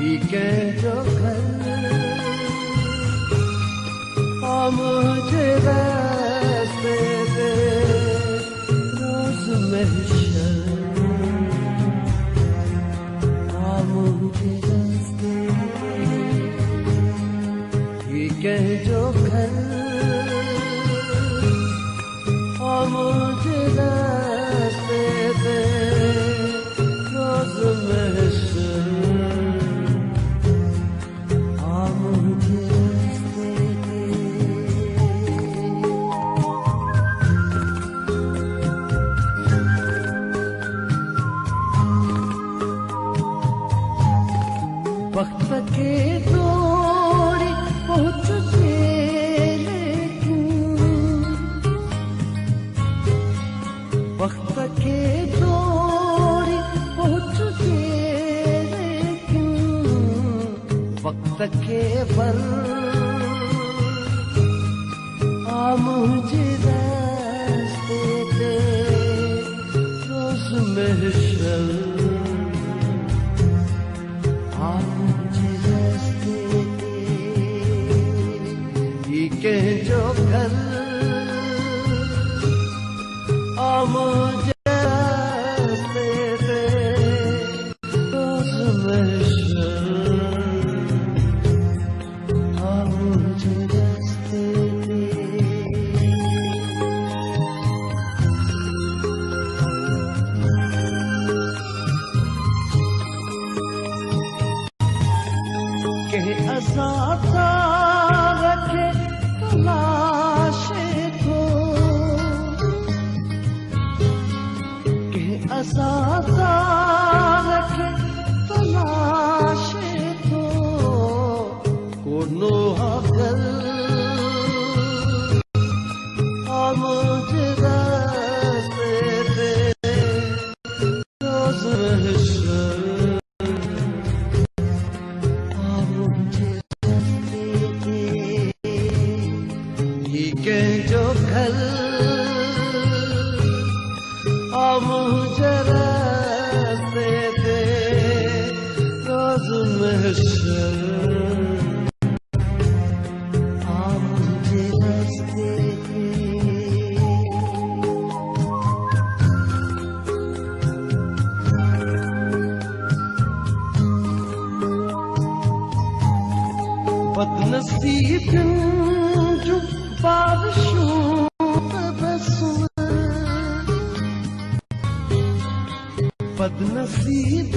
के जो घर और मुझे रास्ते दे रोज महशर और मुझे रास्ते के जो घर और मुझे रास्ते दे रोज महशर और मुझे रास्ते दे। वक्त के दौरे पहुँच वक्त के दौरे पहुँच लेकिन वक्त के बल आ मुझे रास्ते दे रोज महशर आ मुझे रास्ते दे ये के जो घर मुझे रास्ते दे रोज महशर मुझे रास्ते दे। के असाता रखे तलाशे को असाता रखे तलाशे तो कोनो हगल और मुझे रास्ते दे रोज महशर और मुझे रास्ते दे ये के जो घर और मुझे रास्ते दे रोज महशर और मुझे रास्ते दे। बदनसीब जो बारिशों बदनसीब